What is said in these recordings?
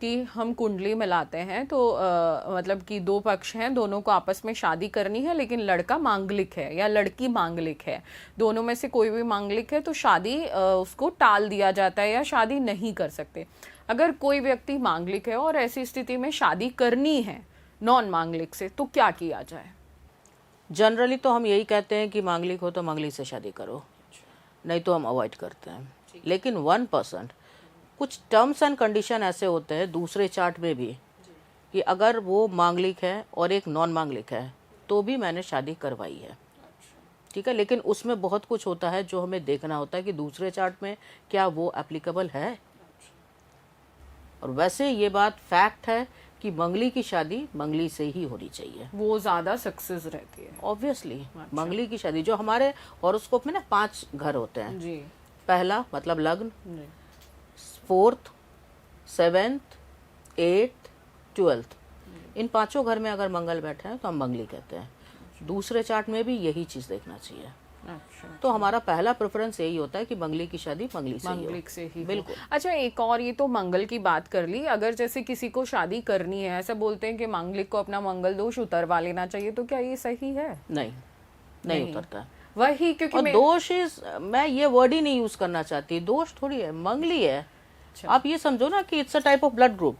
कि हम कुंडली मिलाते हैं तो मतलब कि दो पक्ष हैं, दोनों को आपस में शादी करनी है, लेकिन लड़का मांगलिक है या लड़की मांगलिक है, दोनों में से कोई भी मांगलिक है तो शादी उसको टाल दिया जाता है या शादी नहीं कर सकते। अगर कोई व्यक्ति मांगलिक है और ऐसी स्थिति में शादी करनी है नॉन मांगलिक से, तो क्या किया जाए? जनरली तो हम यही कहते हैं कि मांगलिक हो तो मांगलिक से शादी करो, नहीं तो हम अवॉइड करते हैं। लेकिन 1% कुछ टर्म्स एंड कंडीशन ऐसे होते हैं दूसरे चार्ट में भी कि अगर वो मांगलिक है और एक नॉन मांगलिक है तो भी मैंने शादी करवाई है, ठीक है। लेकिन उसमें बहुत कुछ होता है जो हमें देखना होता है कि दूसरे चार्ट में क्या वो एप्लीकेबल है। और वैसे ये बात फैक्ट है कि मंगली की शादी मंगली से ही होनी चाहिए, वो ज़्यादा सक्सेस रहती है ऑब्वियसली। मंगली की शादी जो हमारे हॉरोस्कोप में ना 5 घर होते हैं जी। पहला मतलब लग्न, 4th, 7th, 8th, 12th, इन 5 घर में अगर मंगल बैठे हैं तो हम मंगली कहते हैं। दूसरे चार्ट में भी यही चीज देखना चाहिए। तो हमारा पहला प्रेफरेंस यही होता है कि मंगली की शादी मंगली से ही बिल्कुल। अच्छा, एक और, ये तो मंगल की बात कर ली, अगर जैसे किसी को शादी करनी है, ऐसा बोलते हैं कि मांगलिक को अपना मंगल दोष उतरवा लेना चाहिए, तो क्या ये सही है? नहीं उतरता। वही, क्योंकि दोष मैं ये वर्ड ही नहीं यूज करना चाहती, दोष थोड़ी है, मंगली है। आप ये समझो ना कि it's a type of blood group.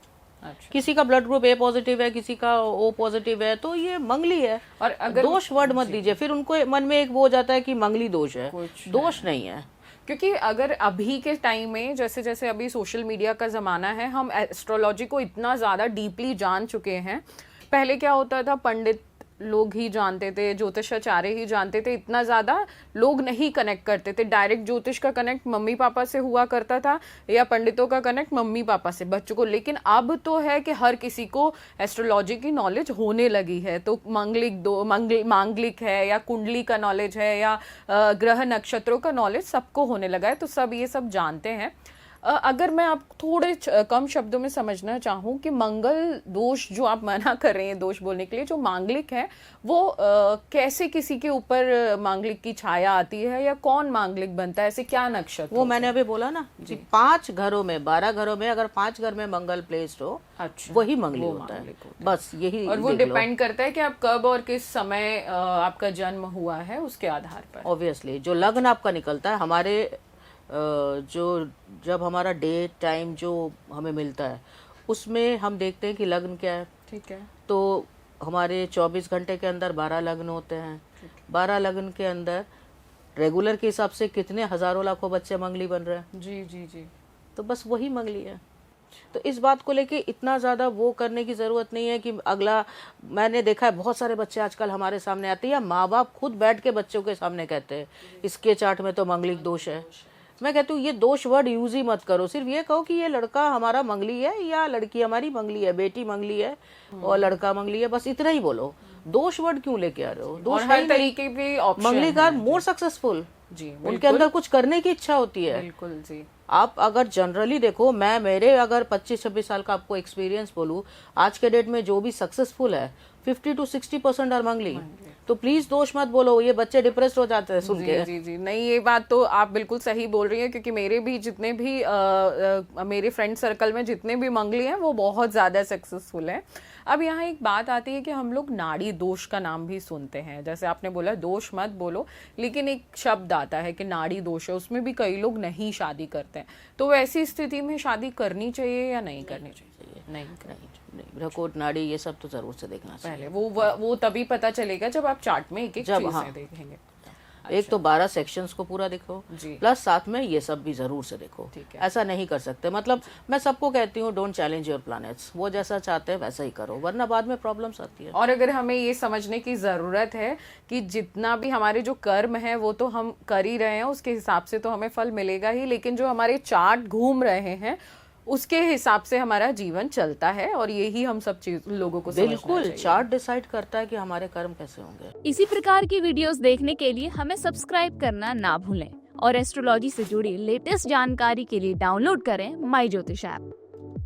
किसी का ब्लड ग्रुप ए पॉजिटिव है, किसी का ओ पॉजिटिव है, तो ये मंगली है। और अगर दोष वर्ड मत दीजिए, फिर उनको मन में एक वो हो जाता है कि मंगली दोष है, दोष नहीं है। क्योंकि अगर अभी के टाइम में जैसे जैसे अभी सोशल मीडिया का जमाना है, हम एस्ट्रोलॉजी को इतना ज्यादा डीपली जान चुके हैं। पहले क्या होता था, पंडित लोग ही जानते थे, ज्योतिषाचार्य ही जानते थे, इतना ज्यादा लोग नहीं कनेक्ट करते थे। डायरेक्ट ज्योतिष का कनेक्ट मम्मी पापा से हुआ करता था या पंडितों का कनेक्ट मम्मी पापा से बच्चों को। लेकिन अब तो है कि हर किसी को एस्ट्रोलॉजी की नॉलेज होने लगी है। तो मांगलिक है या कुंडली का नॉलेज है या ग्रह नक्षत्रों का नॉलेज सबको होने लगा है, तो सब ये सब जानते हैं। अगर मैं आप थोड़े कम शब्दों में समझना चाहूँ कि मंगल दोष जो आप मना कर रहे हैं दोष बोलने के लिए, जो मांगलिक है वो कैसे किसी के ऊपर मांगलिक की छाया आती है या कौन मांगलिक बनता है, ऐसे क्या नक्षत्र? वो मैंने अभी बोला ना कि 5 घरों में 12 घरों में अगर 5 घर में मंगल प्लेस्ड हो, अच्छा, वही मंगली होता है। बस यही। और वो डिपेंड करता है कि आप कब और किस समय आपका जन्म हुआ है, उसके आधार पर। ऑब्वियसली जो लग्न आपका निकलता है, हमारे जो जब हमारा डेट टाइम जो हमें मिलता है उसमें हम देखते हैं कि लग्न क्या है, ठीक है। तो हमारे 24 घंटे के अंदर 12 लग्न होते हैं। 12 लग्न के अंदर रेगुलर के हिसाब से कितने हजारों लाखों बच्चे मंगली बन रहे हैं। जी जी जी। तो बस वही मंगली है। तो इस बात को लेके इतना ज़्यादा वो करने की ज़रूरत नहीं है कि अगला, मैंने देखा है बहुत सारे बच्चे आजकल हमारे सामने आते हैं या माँ बाप खुद बैठ के बच्चों के सामने कहते हैं इसके चार्ट में तो मंगलिक दोष है। मैं कहती हूँ ये दोष वर्ड यूज ही मत करो, सिर्फ ये कहो कि ये लड़का हमारा मंगली है या लड़की हमारी मंगली है, बेटी मंगली है और लड़का मंगली है, बस इतना ही बोलो। दोष वर्ड क्यों लेके आ रहे हो? दोष हर तरीके के ऑप्शन। मंगलीकार मोर सक्सेसफुल जी, उनके अंदर कुछ करने की इच्छा होती है। बिल्कुल जी। आप अगर जनरली देखो, मैं मेरे अगर 25-26 साल का आपको एक्सपीरियंस बोलूं, आज के डेट में जो भी सक्सेसफुल है 50 to 60% आर मंगली। तो प्लीज दोष मत बोलो, ये बच्चे डिप्रेस्ड हो जाते हैं सुन के। जी जी। नहीं, ये बात तो आप बिल्कुल सही बोल रही हैं, क्योंकि मेरे भी जितने भी मेरे फ्रेंड सर्कल में जितने भी मंगली हैं वो बहुत ज्यादा सक्सेसफुल हैं। अब यहाँ एक बात आती है कि हम लोग नाड़ी दोष का नाम भी सुनते हैं, जैसे आपने बोला दोष मत बोलो, लेकिन एक शब्द आता है कि नाड़ी दोष है, उसमें भी कई लोग नहीं शादी करते हैं। तो ऐसी स्थिति में शादी करनी चाहिए या नहीं करनी चाहिए? नहीं, ब्रकोट नाड़ी ये सब तो जरूर से देखना चाहिए। पहले वो तभी पता चलेगा जब आप चार्ट में एक एक चीजें देखेंगे। एक तो 12 सेक्शंस को पूरा देखो, प्लस साथ में ये सब भी जरूर से देखो। ऐसा नहीं कर सकते, मतलब मैं सबको कहती हूँ डोंट चैलेंज योर प्लैनेट्स, वो जैसा चाहते हैं वैसा ही करो, वरना बाद में प्रॉब्लम्स आती है। और अगर हमें ये समझने की जरूरत है कि जितना भी हमारे जो कर्म है वो तो हम कर ही रहे हैं, उसके हिसाब से तो हमें फल मिलेगा ही, लेकिन जो हमारे चार्ट घूम रहे हैं उसके हिसाब से हमारा जीवन चलता है, और यही हम सब चीज लोगों को बिल्कुल चार्ट डिसाइड करता है कि हमारे कर्म कैसे होंगे। इसी प्रकार की वीडियोस देखने के लिए हमें सब्सक्राइब करना ना भूलें और एस्ट्रोलॉजी से जुड़ी लेटेस्ट जानकारी के लिए डाउनलोड करें माई ज्योतिष ऐप।